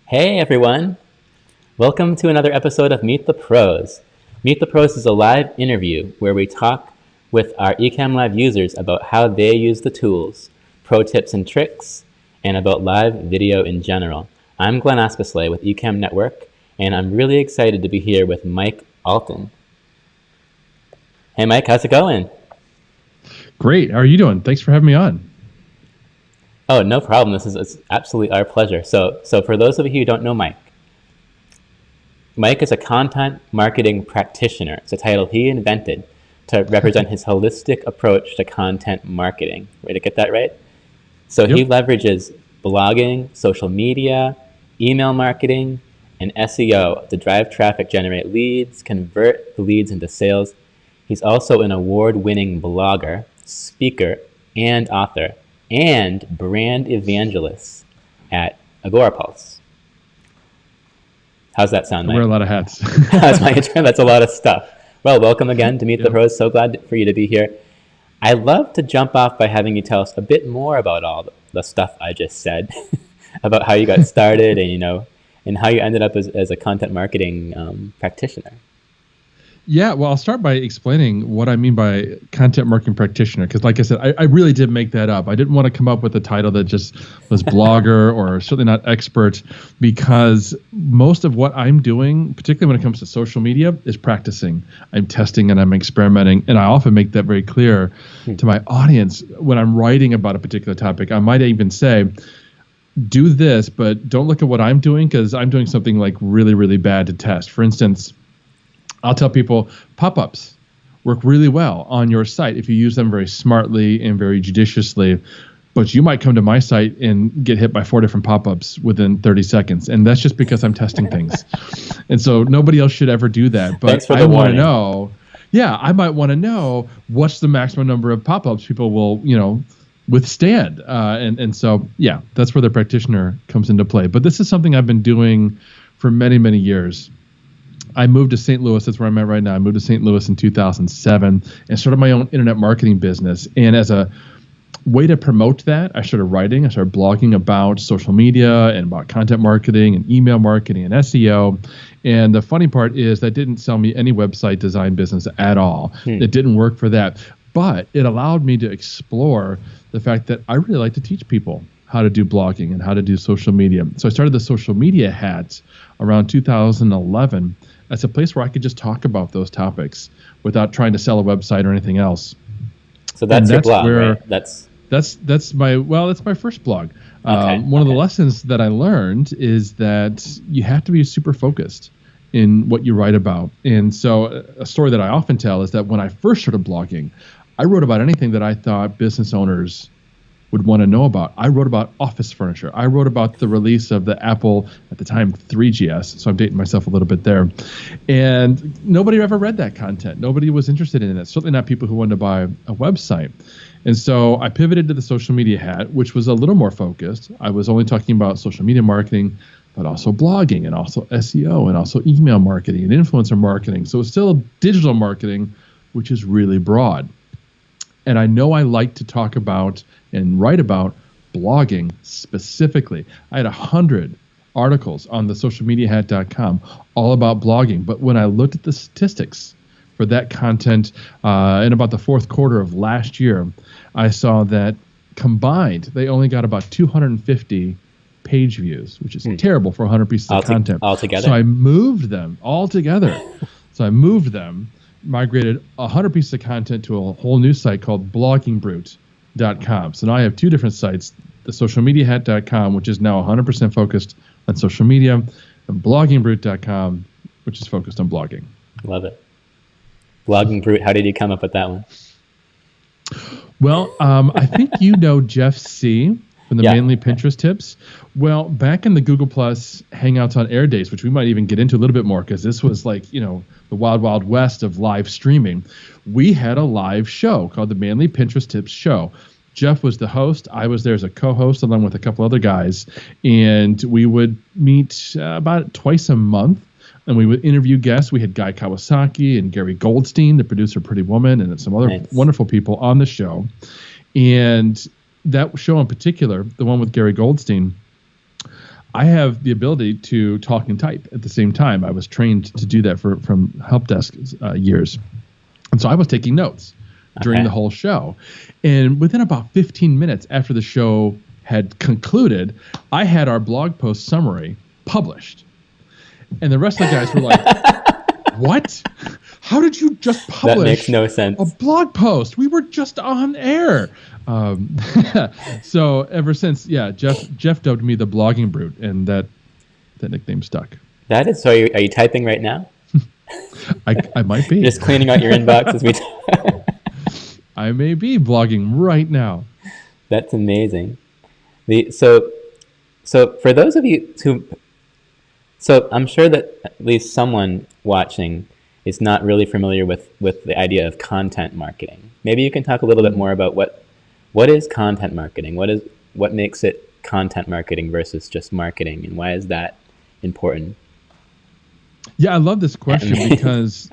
Hey everyone! Welcome to another episode of Meet the Pros. Meet the Pros is a live interview where we talk with our Ecamm Live users about how they use the tools, pro tips and tricks, and about live video in general. I'm Glenn Aspesley with Ecamm Network, and I'm really excited to be here with Mike Allton. Hey Mike, how's it going? Great. How are you doing? Thanks for having me on. Oh, no problem. It's absolutely our pleasure. So for those of you who don't know Mike is a content marketing practitioner. It's a title he invented to represent his holistic approach to content marketing. Way to get that right? So He leverages blogging, social media, email marketing, and SEO to drive traffic, generate leads, convert the leads into sales. He's also an award-winning blogger, speaker, and author, and brand evangelist at Agora. How's that sound, Mike? I wear a lot of hats. That's my intro. That's a lot of stuff. Well, welcome again to Meet the Pros. So glad for you to be here. I'd love to jump off by having you tell us a bit more about all the stuff I just said, about how you got started and how you ended up as a content marketing practitioner. Yeah, well, I'll start by explaining what I mean by content marketing practitioner, because like I said, I really did make that up. I didn't want to come up with a title that just was blogger or certainly not expert, because most of what I'm doing, particularly when it comes to social media, is practicing. I'm testing and I'm experimenting, and I often make that very clear to my audience when I'm writing about a particular topic. I might even say, do this, but don't look at what I'm doing, because I'm doing something like really, really bad to test. For instance, I'll tell people pop-ups work really well on your site if you use them very smartly and very judiciously, but you might come to my site and get hit by 4 different pop-ups within 30 seconds. And that's just because I'm testing things. And so nobody else should ever do that. But I want to know, I might want to know what's the maximum number of pop-ups people will, withstand. And so, that's where the practitioner comes into play. But this is something I've been doing for many, many years. I moved to St. Louis. That's where I'm at right now. I moved to St. Louis in 2007 and started my own internet marketing business. And as a way to promote that, I started writing. I started blogging about social media and about content marketing and email marketing and SEO. And the funny part is that didn't sell me any website design business at all. It didn't work for that. But it allowed me to explore the fact that I really like to teach people how to do blogging and how to do social media. So I started the social media hat around 2011 as a place where I could just talk about those topics without trying to sell a website or anything else. So that's your blog, right? That's my first blog. One of the lessons that I learned is that you have to be super focused in what you write about. And so a story that I often tell is that when I first started blogging, I wrote about anything that I thought business owners would want to know about. I wrote about office furniture. I wrote about the release of the Apple, at the time, 3GS. So I'm dating myself a little bit there. And nobody ever read that content. Nobody was interested in it. Certainly not people who wanted to buy a website. And so I pivoted to the social media hat, which was a little more focused. I was only talking about social media marketing, but also blogging and also SEO and also email marketing and influencer marketing. So it's still digital marketing, which is really broad. And I know I like to talk about and write about blogging specifically. I had 100 articles on the socialmediahat.com all about blogging. But when I looked at the statistics for that content in about the fourth quarter of last year, I saw that combined, they only got about 250 page views, which is terrible for 100 pieces of content. Altogether. So I moved them all together. Migrated 100 pieces of content to a whole new site called bloggingbrute.com. So now I have 2 different sites, the socialmediahat.com, which is now 100% focused on social media, and bloggingbrute.com, which is focused on blogging. Love it. Blogging Brute, how did you come up with that one? Well, I think you know Jeff C. from the Manly Pinterest Tips. Well, back in the Google Plus Hangouts on Air days, which we might even get into a little bit more because this was like, the wild, wild west of live streaming, we had a live show called the Manly Pinterest Tips Show. Jeff was the host. I was there as a co-host along with a couple other guys. And we would meet about twice a month. And we would interview guests. We had Guy Kawasaki and Gary Goldstein, the producer of Pretty Woman, and some other wonderful people on the show. And that show in particular, the one with Gary Goldstein, I have the ability to talk and type at the same time. I was trained to do that from help desk years. And so I was taking notes during the whole show. And within about 15 minutes after the show had concluded, I had our blog post summary published. And the rest of the guys were like, what? How did you just publish that makes no sense. a blog post? We were just on air. So ever since, Jeff dubbed me the blogging brute, and that nickname stuck. That is, so are you typing right now? I might be. Just cleaning out your inbox as we talk. I may be blogging right now. That's amazing. So for those of you so I'm sure that at least someone watching is not really familiar with the idea of content marketing. Maybe you can talk a little bit more about what is content marketing? What makes it content marketing versus just marketing, and why is that important? Yeah, I love this question because,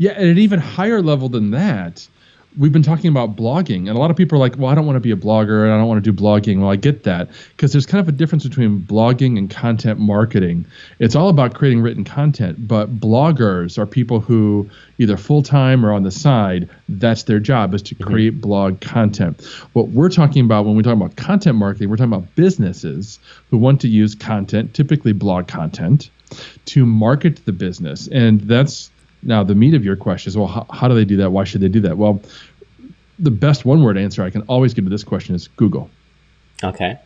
at an even higher level than that, we've been talking about blogging, and a lot of people are like, well, I don't want to be a blogger and I don't want to do blogging. Well, I get that, because there's kind of a difference between blogging and content marketing. It's all about creating written content, but bloggers are people who either full-time or on the side, that's their job, is to create blog content. What we're talking about when we talk about content marketing, we're talking about businesses who want to use content, typically blog content, to market the business. And that's now the meat of your question is, well, how do they do that? Why should they do that? Well, the best one-word answer I can always give to this question is Google. Okay.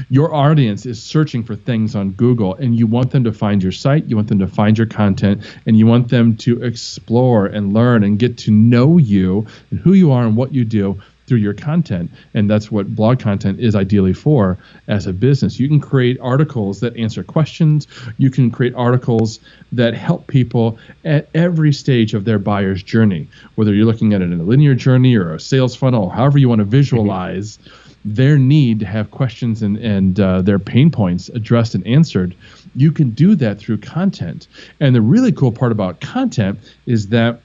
Your audience is searching for things on Google, and you want them to find your site, you want them to find your content, and you want them to explore and learn and get to know you and who you are and what you do through your content. And that's what blog content is ideally for as a business. You can create articles that answer questions. You can create articles that help people at every stage of their buyer's journey, whether you're looking at it in a linear journey or a sales funnel, however you want to visualize their need to have questions and their pain points addressed and answered. You can do that through content. And the really cool part about content is that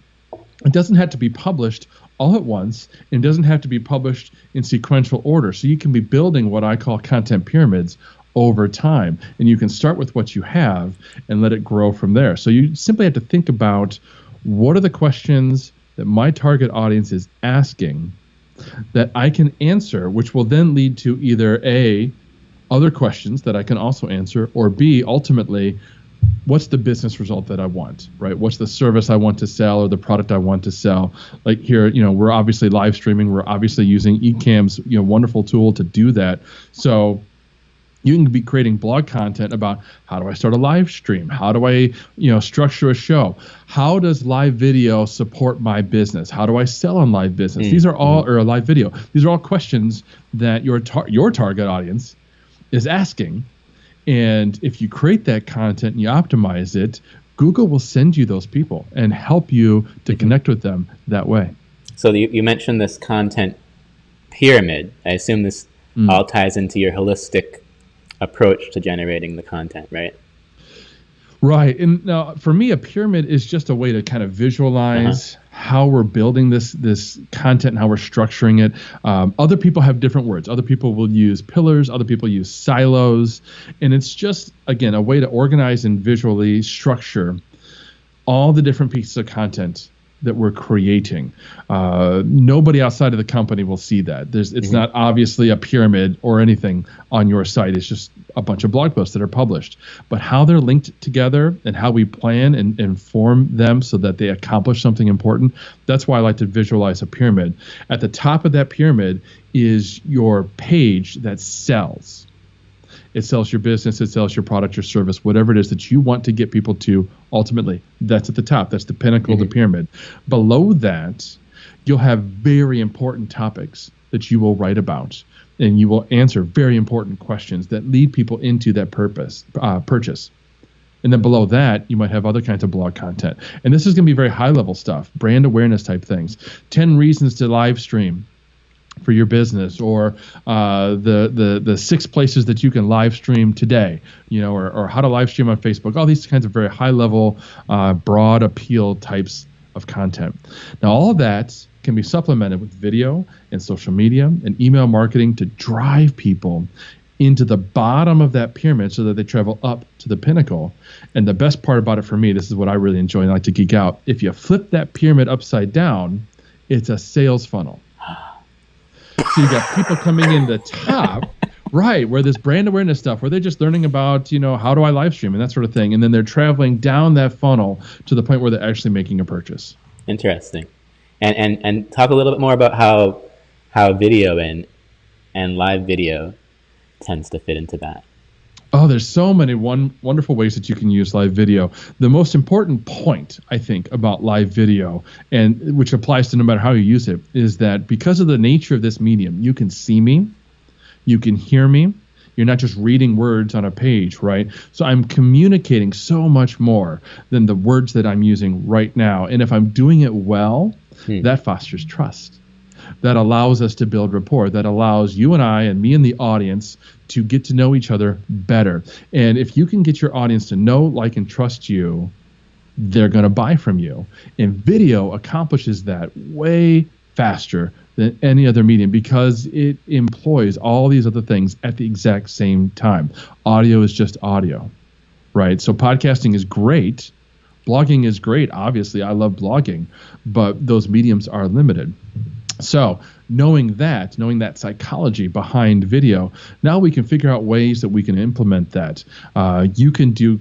it doesn't have to be published all at once, and doesn't have to be published in sequential order. So you can be building what I call content pyramids over time, and you can start with what you have and let it grow from there. So you simply have to think about, what are the questions that my target audience is asking that I can answer, which will then lead to either A, other questions that I can also answer, or B, ultimately, what's the business result that I want, right? What's the service I want to sell or the product I want to sell? Like here, we're obviously live streaming. We're obviously using Ecamm's, wonderful tool to do that. So you can be creating blog content about, how do I start a live stream? How do I, structure a show? How does live video support my business? How do I sell on live business? These are all, or a live video. These are all questions that your target audience is asking. And if you create that content and you optimize it, Google will send you those people and help you to connect with them that way. So you mentioned this content pyramid. I assume this all ties into your holistic approach to generating the content, right? Right. And now for me, a pyramid is just a way to kind of visualize how we're building this content and how we're structuring it. Other people have different words. Other people will use pillars. Other people use silos. And it's just, again, a way to organize and visually structure all the different pieces of content that we're creating. Nobody outside of the company will see that. It's not obviously a pyramid or anything on your site. It's just a bunch of blog posts that are published. But how they're linked together and how we plan and form them so that they accomplish something important, that's why I like to visualize a pyramid. At the top of that pyramid is your page that sells. It sells your business, it sells your product, your service, whatever it is that you want to get people to ultimately. That's at the top. That's the pinnacle of the pyramid. Below that, you'll have very important topics that you will write about, and you will answer very important questions that lead people into that purchase. And then below that, you might have other kinds of blog content. And this is going to be very high-level stuff, brand awareness type things. 10 reasons to live stream for your business, or the 6 places that you can live stream today, or how to live stream on Facebook, all these kinds of very high level, broad appeal types of content. Now, all of that can be supplemented with video and social media and email marketing to drive people into the bottom of that pyramid so that they travel up to the pinnacle. And the best part about it for me, this is what I really enjoy and I like to geek out. If you flip that pyramid upside down, it's a sales funnel. So you got people coming in the top, right, where this brand awareness stuff, where they're just learning about, how do I live stream and that sort of thing. And then they're traveling down that funnel to the point where they're actually making a purchase. Interesting. And talk a little bit more about how video and live video tends to fit into that. Oh, there's so many wonderful ways that you can use live video. The most important point, I think, about live video, and which applies to no matter how you use it, is that because of the nature of this medium, you can see me, you can hear me. You're not just reading words on a page, right? So I'm communicating so much more than the words that I'm using right now. And if I'm doing it well, that fosters trust. That allows us to build rapport. That allows you and I and me and the audience to get to know each other better. And if you can get your audience to know, like, and trust you, they're going to buy from you. And video accomplishes that way faster than any other medium because it employs all these other things at the exact same time. Audio is just audio, right? So podcasting is great. Blogging is great. Obviously, I love blogging, but those mediums are limited. So knowing that psychology behind video, now we can figure out ways that we can implement that. You can do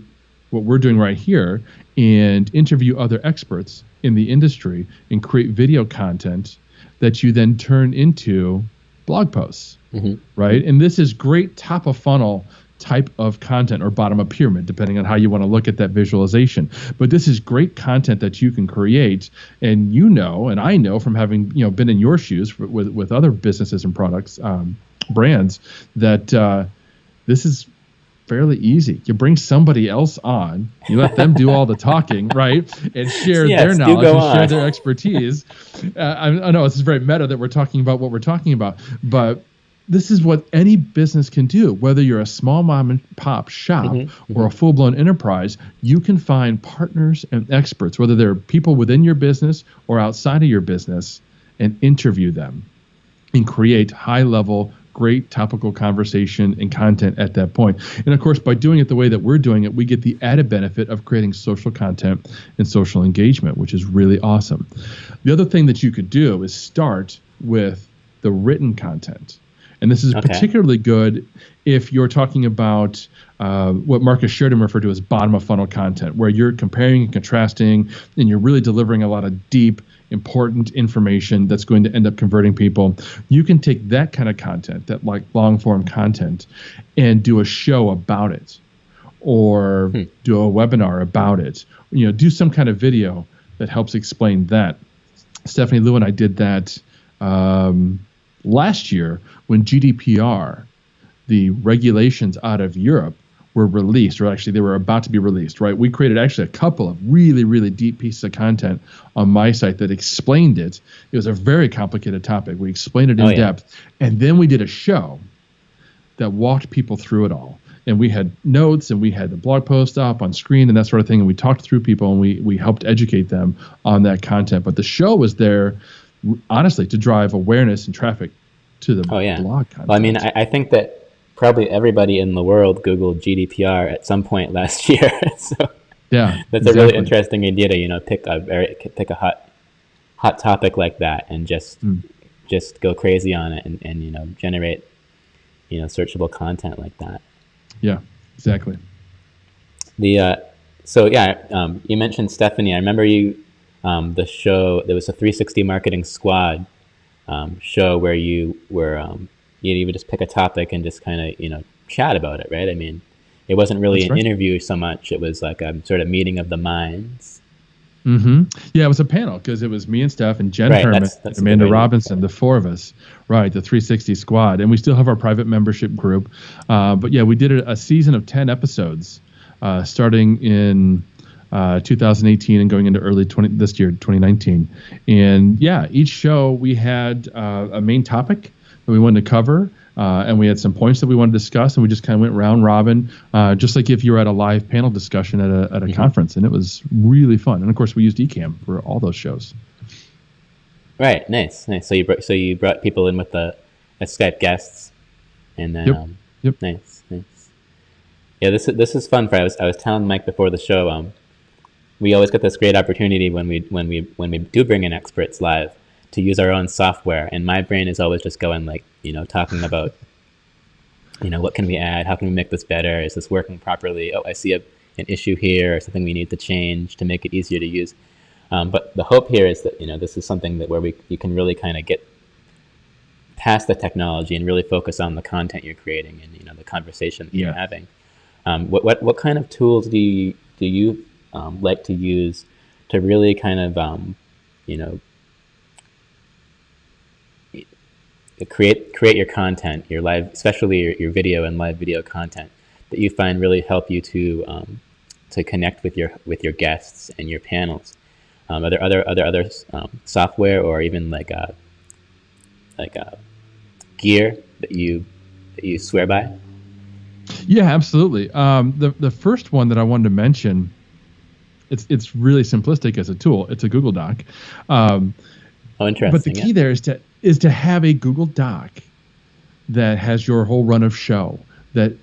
what we're doing right here and interview other experts in the industry and create video content that you then turn into blog posts, right? And this is great top of funnel type of content, or bottom of pyramid, depending on how you want to look at that visualization. But this is great content that you can create, and and I know from having been in your shoes with other businesses and products, brands, that this is fairly easy. You bring somebody else on, you let them do all the talking, right, and share their knowledge and share their expertise. I know this is very meta that we're talking about what we're talking about, but this is what any business can do. Whether you're a small mom and pop shop or a full-blown enterprise, you can find partners and experts, whether they're people within your business or outside of your business, and interview them and create high-level, great topical conversation and content at that point. And of course, by doing it the way that we're doing it, we get the added benefit of creating social content and social engagement, which is really awesome. The other thing that you could do is start with the written content. And this is particularly good if you're talking about what Marcus Sheridan referred to as bottom of funnel content, where you're comparing and contrasting and you're really delivering a lot of deep, important information that's going to end up converting people. You can take that kind of content, that like long form content, and do a show about it, or do a webinar about it. Do some kind of video that helps explain that. Stephanie Liu and I did that last year when GDPR, the regulations out of Europe, were released, or actually they were about to be released, right? We created actually a couple of really, really deep pieces of content on my site that explained it. It was a very complicated topic. We explained it in depth. And then we did a show that walked people through it all. And we had notes, and we had the blog post up on screen and that sort of thing. And we talked through people, and we helped educate them on that content. But the show was there, honestly, to drive awareness and traffic to the blog content. Well, I mean, I think that probably everybody in the world Googled GDPR at some point last year. So that's a really interesting idea to pick a hot topic like that and just go crazy on it and generate searchable content like that. Yeah, exactly. You mentioned Stephanie. I remember the show. There was a 360 Marketing Squad show where you were you would just pick a topic and just kind of chat about it, right? I mean, it wasn't really an interview so much. It was like a sort of meeting of the minds. Yeah, it was a panel because it was me and Steph and Jen Herman and Amanda Robinson, the four of us, right, the 360 squad. And we still have our private membership group. But yeah, we did a season of 10 episodes starting in 2018 and going into this year, 2019. And yeah, each show we had a main topic that we wanted to cover, and we had some points that we wanted to discuss, and we just kind of went round robin, just like if you were at a live panel discussion at a conference, and it was really fun. And of course, we used Ecamm for all those shows. Right, nice. So you brought people in with as Skype guests, and then Yep. Nice. Yeah, this is fun. I was telling Mike before the show. We always get this great opportunity when we do bring in experts live to use our own software, and my brain is always just going like, talking about, what can we add? How can we make this better? Is this working properly? Oh, I see an issue here or something we need to change to make it easier to use. But the hope here is that, this is something that where you can really kind of get past the technology and really focus on the content you're creating and, the conversation that you're having. What kind of tools do you like to use to really kind of, create your content, your live, especially your video and live video content that you find really help you to connect with your guests and your panels? Are there other software or even like gear that you swear by? Yeah, absolutely. The first one that I wanted to mention, it's really simplistic as a tool. It's a Google Doc. Oh, interesting. But the key there is to have a Google Doc that has your whole run of show that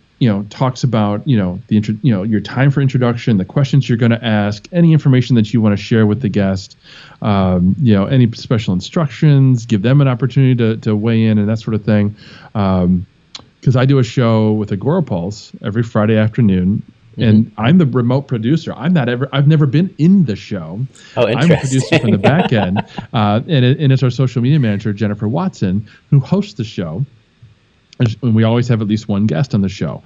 talks about your time for introduction, the questions you're going to ask, any information that you want to share with the guest, any special instructions, give them an opportunity to weigh in and that sort of thing. Because I do a show with Agora Pulse every Friday afternoon. And I'm the remote producer. I've never been in the show. Oh, interesting. I'm a producer from the back end. And it's our social media manager, Jennifer Watson, who hosts the show. And we always have at least one guest on the show.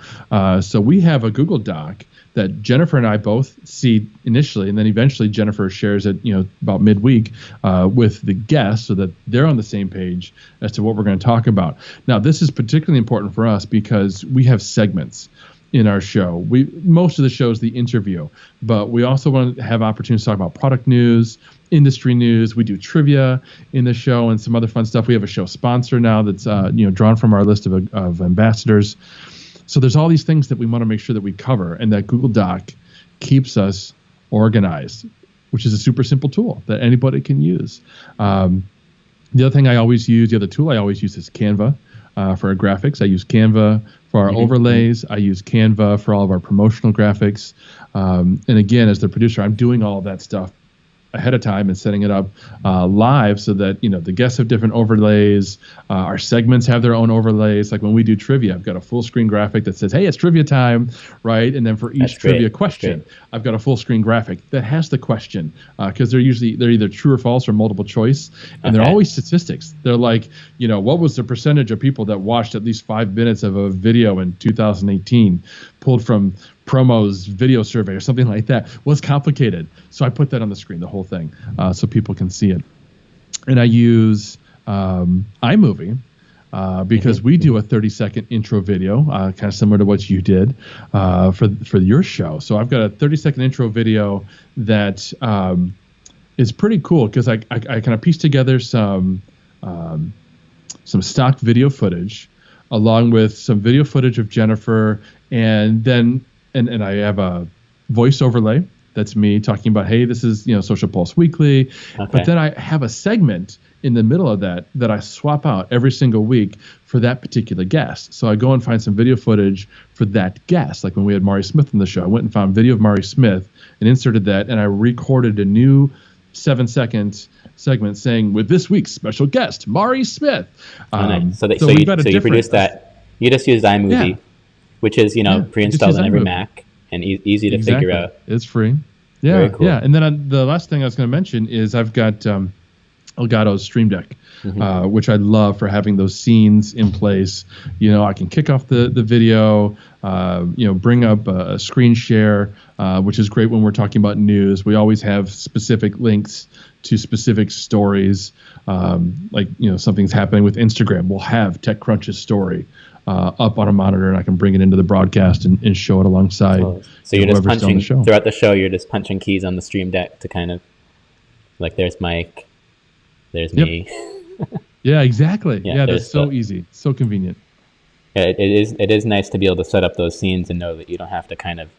So we have a Google Doc that Jennifer and I both see initially, and then eventually Jennifer shares it, about midweek with the guests so that they're on the same page as to what we're going to talk about. Now, this is particularly important for us because we have segments in our show. Most of the show is the interview, but we also want to have opportunities to talk about product news, industry news. We do trivia in the show and some other fun stuff. We have a show sponsor now that's drawn from our list of ambassadors. So there's all these things that we want to make sure that we cover, and that Google Doc keeps us organized, which is a super simple tool that anybody can use. The other tool I always use is Canva for our graphics. I use Canva for our overlays. I use Canva for all of our promotional graphics. And again, as the producer, I'm doing all of that stuff ahead of time and setting it up live so that the guests have different overlays. Our segments have their own overlays. Like when we do trivia, I've got a full screen graphic that says, "Hey, it's trivia time," right? And then for each trivia question, I've got a full screen graphic that has the question because they're either true or false or multiple choice, and they're always statistics. They're like, what was the percentage of people that watched at least 5 minutes of a video in 2018, pulled from Promo's video survey or something like that. Well, it's complicated. So I put that on the screen, the whole thing, so people can see it. And I use iMovie because we do a 30-second intro video, kind of similar to what you did for your show. So I've got a 30-second intro video that is pretty cool because I kind of pieced together some stock video footage along with some video footage of Jennifer, and then and I have a voice overlay that's me talking about, hey, this is Social Pulse Weekly. Okay. But then I have a segment in the middle of that I swap out every single week for that particular guest. So I go and find some video footage for that guest. Like when we had Mari Smith on the show, I went and found video of Mari Smith and inserted that, and I recorded a new 7-second segment saying, with this week's special guest, Mari Smith. Nice. So you produced that. You just use iMovie, which is pre-installed on every Mac and easy to figure out. It's free. Yeah, very cool. Yeah. And then the last thing I was going to mention is I've got Elgato's Stream Deck, which I love for having those scenes in place. I can kick off the video, bring up a screen share, which is great when we're talking about news. We always have specific links to specific stories. Like something's happening with Instagram, we'll have TechCrunch's story up on a monitor, and I can bring it into the broadcast and show it alongside. So you're just punching throughout the show. You're just punching keys on the Stream Deck to kind of like, there's Mike, there's me. Yeah, exactly. Yeah, that's so easy, so convenient. Yeah, it is nice to be able to set up those scenes and know that you don't have to kind of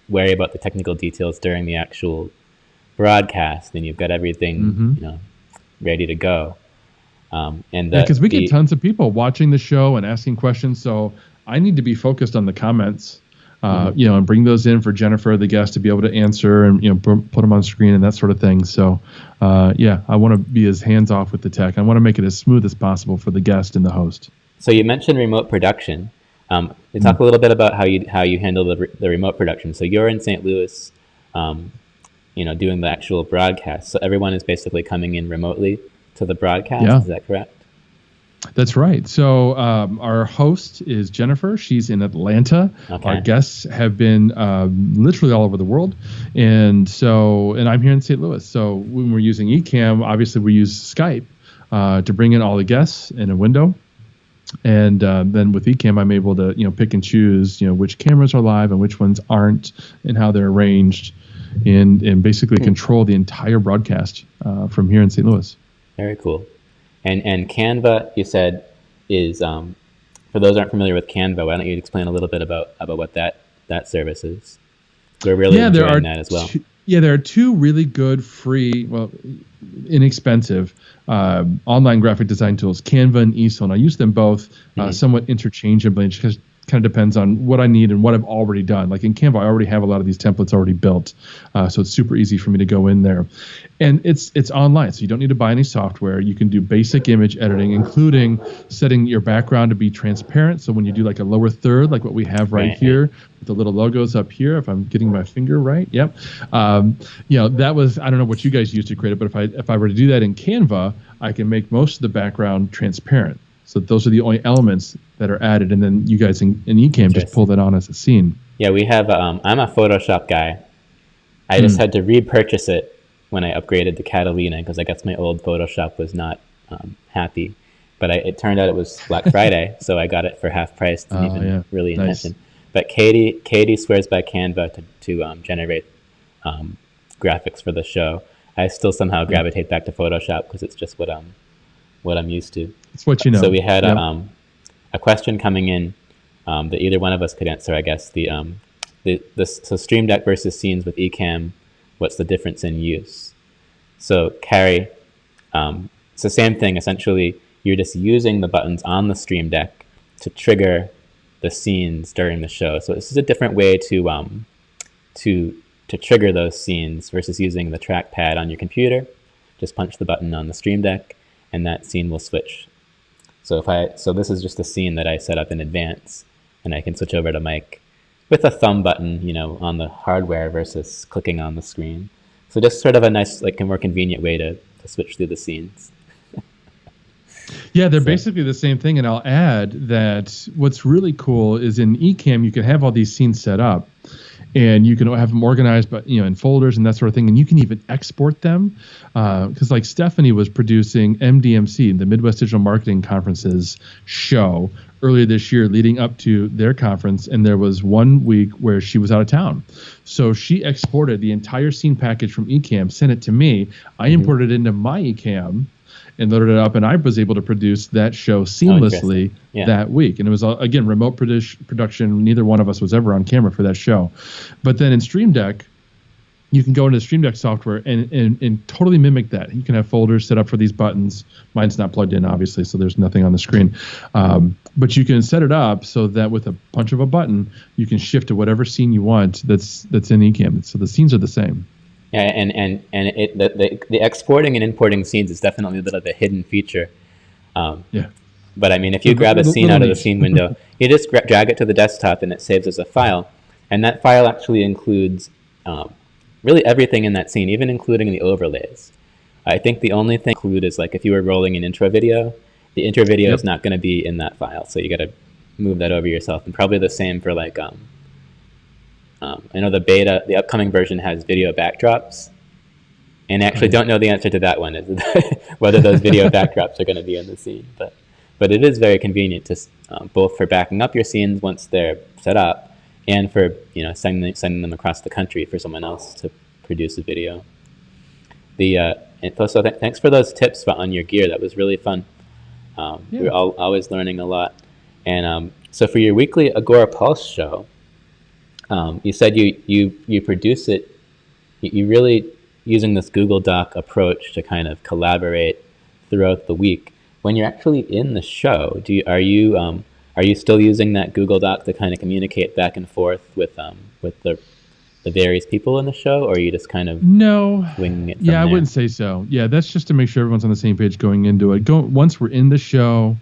worry about the technical details during the actual broadcast, and you've got everything ready to go. Because we get tons of people watching the show and asking questions. So I need to be focused on the comments, and bring those in for Jennifer, the guest, to be able to answer and, put them on screen and that sort of thing. So, I want to be as hands off with the tech. I want to make it as smooth as possible for the guest and the host. So you mentioned remote production. You talk a little bit about how you handle the remote production. So you're in St. Louis, doing the actual broadcast. So everyone is basically coming in remotely to the broadcast. Yeah. Is that correct? That's right. So our host is Jennifer. She's in Atlanta. Okay. Our guests have been literally all over the world. And I'm here in St. Louis. So when we're using Ecamm, obviously we use Skype to bring in all the guests in a window. And then with Ecamm, I'm able to pick and choose which cameras are live and which ones aren't, and how they're arranged, and basically control the entire broadcast from here in St. Louis. Very cool. And Canva, you said, is for those who aren't familiar with Canva, why don't you explain a little bit about what that service is? We're really enjoying that as well. There are two really good, free, inexpensive online graphic design tools, Canva and Easel. And I use them both somewhat interchangeably, because kind of depends on what I need and what I've already done. Like in Canva, I already have a lot of these templates already built, so it's super easy for me to go in there. And it's online, so you don't need to buy any software. You can do basic image editing, including setting your background to be transparent. So when you do like a lower third, like what we have right here, with the little logos up here, if I'm getting my finger right, yep. That was, I don't know what you guys used to create it, but if I were to do that in Canva, I can make most of the background transparent. So those are the only elements that are added, and then you guys in Ecamm just pull that on as a scene. Yeah, we have. I'm a Photoshop guy. I just had to repurchase it when I upgraded to Catalina, because I guess my old Photoshop was not happy. But it turned out it was Black Friday, so I got it for half price. Didn't even really intention. But Katie swears by Canva to generate graphics for the show. I still somehow gravitate back to Photoshop because it's just what I'm used to. It's what you know. So we had a question coming in that either one of us could answer, I guess. So Stream Deck versus scenes with Ecamm, what's the difference in use? So Carrie, it's the same thing. Essentially, you're just using the buttons on the Stream Deck to trigger the scenes during the show. So this is a different way to trigger those scenes versus using the trackpad on your computer. Just punch the button on the Stream Deck, and that scene will switch. So this is just a scene that I set up in advance, and I can switch over to Mike with a thumb button, on the hardware versus clicking on the screen. So just sort of a nice, like a more convenient way to switch through the scenes. Yeah, they're basically the same thing. And I'll add that what's really cool is in Ecamm, you can have all these scenes set up, and you can have them organized, but in folders and that sort of thing, and you can even export them. Because like Stephanie was producing MDMC, the Midwest Digital Marketing Conference's show, earlier this year, leading up to their conference, and there was 1 week where she was out of town. So she exported the entire scene package from Ecamm, sent it to me. I imported it into my Ecamm and loaded it up, and I was able to produce that show seamlessly that week. And it was, again, remote production. Neither one of us was ever on camera for that show. But then in Stream Deck, you can go into the Stream Deck software and totally mimic that. You can have folders set up for these buttons. Mine's not plugged in, obviously, so there's nothing on the screen. But you can set it up so that with a punch of a button, you can shift to whatever scene you want that's in Ecamm. So the scenes are the same. Yeah, and the exporting and importing scenes is definitely a bit of a hidden feature. But I mean, if you grab a scene out of the scene window, you just drag it to the desktop and it saves as a file. And that file actually includes really everything in that scene, even including the overlays. I think the only thing include is like if you were rolling an intro video, the intro video is not going to be in that file. So you got to move that over yourself. And probably the same for like, I know the upcoming version has video backdrops. And I actually don't know the answer to that one, whether those video backdrops are going to be in the scene. But it is very convenient to both for backing up your scenes once they're set up, and for sending them across the country for someone else to produce a video. So thanks for those tips on your gear. That was really fun. We're always learning a lot. And so for your weekly Agora Pulse show, you said you produce it. You really using this Google Doc approach to kind of collaborate throughout the week. When you're actually in the show, are you Are you still using that Google Doc to kind of communicate back and forth with the various people in the show, or are you just kind of winging it from Yeah, I there? wouldn't say so. Yeah, that's just to make sure everyone's on the same page going into it. Once we're in the show,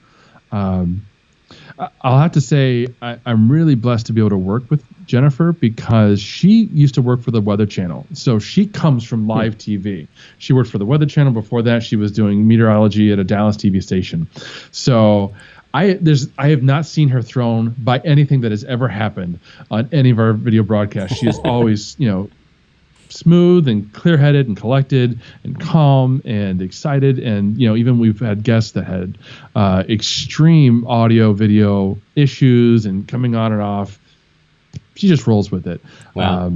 I'll have to say I'm really blessed to be able to work with Jennifer because she used to work for the Weather Channel. So she comes from live TV. She worked for the Weather Channel. Before that, she was doing meteorology at a Dallas TV station. So I have not seen her thrown by anything that has ever happened on any of our video broadcasts. She is always, smooth and clear-headed and collected and calm and excited. And, even we've had guests that had extreme audio video issues and coming on and off. She just rolls with it. Wow.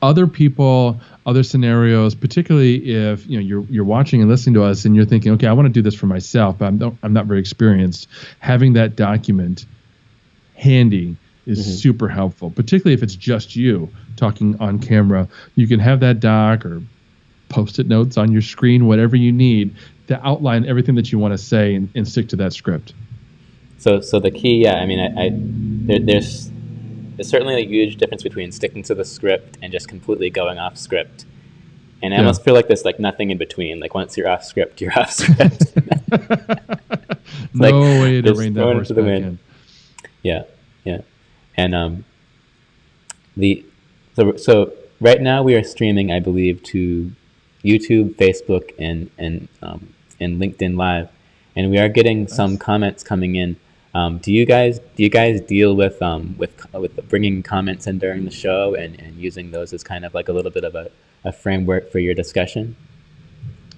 Other people, other scenarios, particularly if you're watching and listening to us and you're thinking, okay, I want to do this for myself, but I'm not very experienced. Having that document handy is super helpful, particularly if it's just you talking on camera. You can have that doc or post-it notes on your screen, whatever you need to outline everything that you want to say and stick to that script. So the key, there's certainly a huge difference between sticking to the script and just completely going off script. And I almost feel like there's like nothing in between. Like once you're off script, you're off script. No way to rein that horse back in. Yeah. And so right now we are streaming, I believe, to YouTube, Facebook, and LinkedIn Live, and we are getting some comments coming in. Do you guys deal with bringing comments in during the show and using those as kind of like a little bit of a framework for your discussion?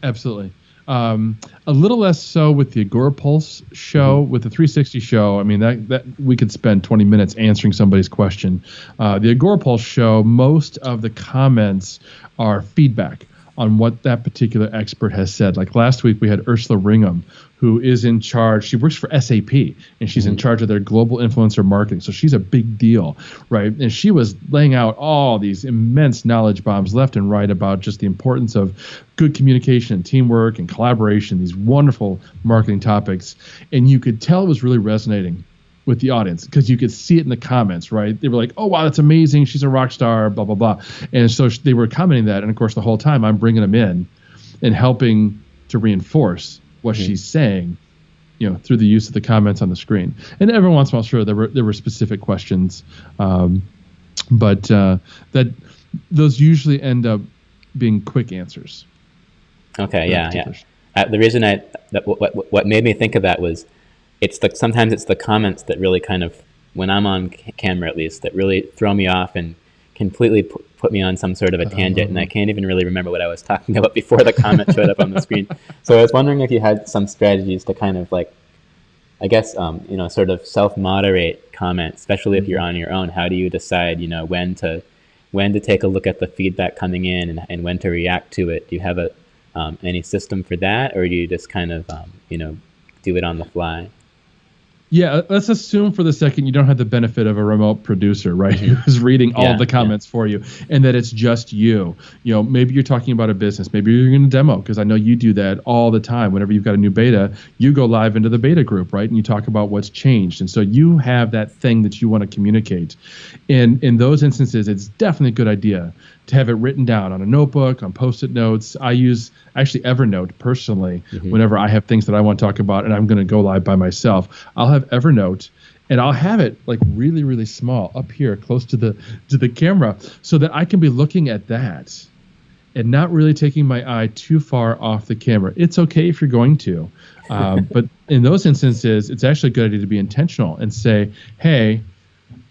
Absolutely. A little less so with the Agora Pulse show. With the 360 show, I mean that we could spend 20 minutes answering somebody's question. The Agora Pulse show, most of the comments are feedback on what that particular expert has said. Like last week, we had Ursula Ringham, who is in charge. She works for SAP, and she's in charge of their global influencer marketing. So she's a big deal, right? And she was laying out all these immense knowledge bombs left and right about just the importance of good communication and teamwork and collaboration, these wonderful marketing topics. And you could tell it was really resonating with the audience because you could see it in the comments, right? They were like, oh, wow, that's amazing. She's a rock star, blah, blah, blah. And so they were commenting that. And of course, the whole time I'm bringing them in and helping to reinforce what she's saying, through the use of the comments on the screen. And every once in a while, sure, there were specific questions, but that those usually end up being quick answers. Okay, yeah. The reason what made me think of that was sometimes it's the comments that really kind of, when I'm on camera at least, that really throw me off and completely put me on some sort of a tangent, and I can't even really remember what I was talking about before the comment showed up on the screen. So I was wondering if you had some strategies to kind of like, I guess, sort of self-moderate comments, especially if you're on your own. How do you decide, when to take a look at the feedback coming in and when to react to it? Do you have any system for that, or do you just kind of, do it on the fly? Yeah, let's assume for the second you don't have the benefit of a remote producer, right, who's reading all of the comments for you, and that it's just you. Maybe you're talking about a business. Maybe you're going to demo, because I know you do that all the time. Whenever you've got a new beta, you go live into the beta group, right, and you talk about what's changed. And so you have that thing that you want to communicate. And in those instances, it's definitely a good idea to have it written down on a notebook, on Post-it notes. I use actually Evernote personally whenever I have things that I want to talk about and I'm going to go live by myself. I'll have Evernote and I'll have it like really, really small up here close to the camera so that I can be looking at that and not really taking my eye too far off the camera. It's okay if you're going to, but in those instances, it's actually a good idea to be intentional and say, hey,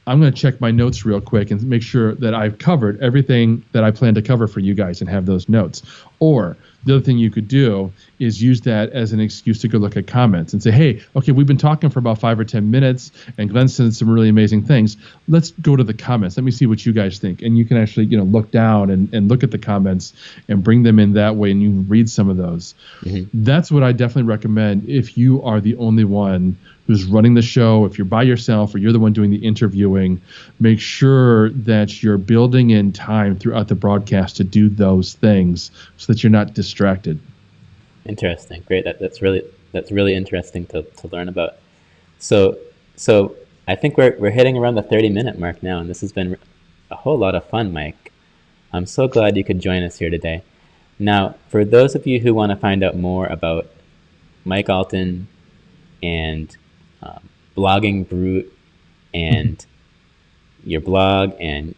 I'm going to check my notes real quick and make sure that I've covered everything that I plan to cover for you guys and have those notes. Or the other thing you could do is use that as an excuse to go look at comments and say, hey, okay, we've been talking for about 5 or 10 minutes and Glenn said some really amazing things. Let's go to the comments. Let me see what you guys think. And you can actually, look down and look at the comments and bring them in that way, and you read some of those. That's what I definitely recommend if you are the only one who's running the show. If you're by yourself or you're the one doing the interviewing, make sure that you're building in time throughout the broadcast to do those things so that you're not distracted. Interesting. Great. That's really interesting to learn about. So So I think we're hitting around the 30-minute mark now, and this has been a whole lot of fun, Mike. I'm so glad you could join us here today. Now, for those of you who want to find out more about Mike Allton and Blogging Brute and your blog and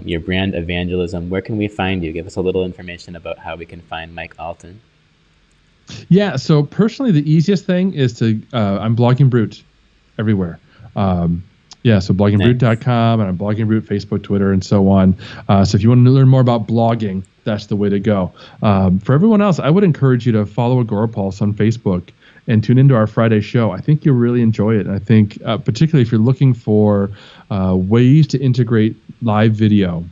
your brand evangelism, where can we find you? Give us a little information about how we can find Mike Allton. Yeah, so personally, the easiest thing is to, I'm Blogging Brute everywhere. So bloggingbrute.com, and I'm Blogging Brute, Facebook, Twitter, and so on. So if you want to learn more about blogging, that's the way to go. For everyone else, I would encourage you to follow Agora Pulse on Facebook and tune into our Friday show. I think you'll really enjoy it. And I think particularly if you're looking for ways to integrate live video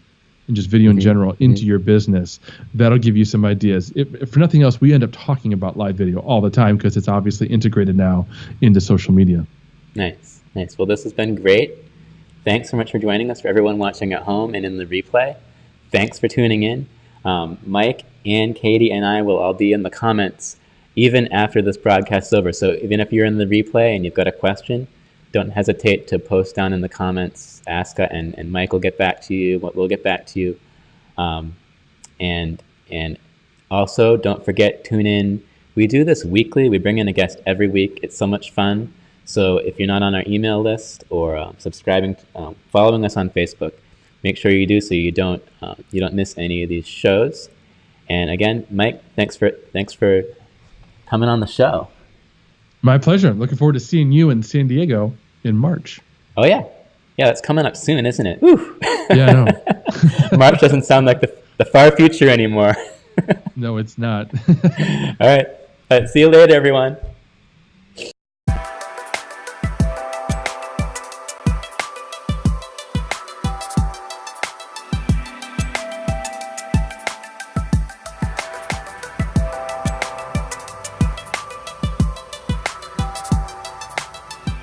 and just video in general into your business, that'll give you some ideas. If for nothing else, we end up talking about live video all the time because it's obviously integrated now into social media. Nice. Well, this has been great. Thanks so much for joining us. For everyone watching at home and in the replay, thanks for tuning in. Mike and Katie and I will all be in the comments even after this broadcast is over. So even if you're in the replay and you've got a question, don't hesitate to post down in the comments, ask it, and Mike will get back to you. We'll get back to you. And also, don't forget, tune in. We do this weekly. We bring in a guest every week. It's so much fun. So if you're not on our email list or subscribing, following us on Facebook, make sure you do so you don't miss any of these shows. And again, Mike, thanks for coming on the show. My pleasure. I'm looking forward to seeing you in San Diego in March. Oh yeah, that's coming up soon, isn't it? Woo. Yeah, I know. March doesn't sound like the far future anymore. No, it's not. All right. See you later, everyone.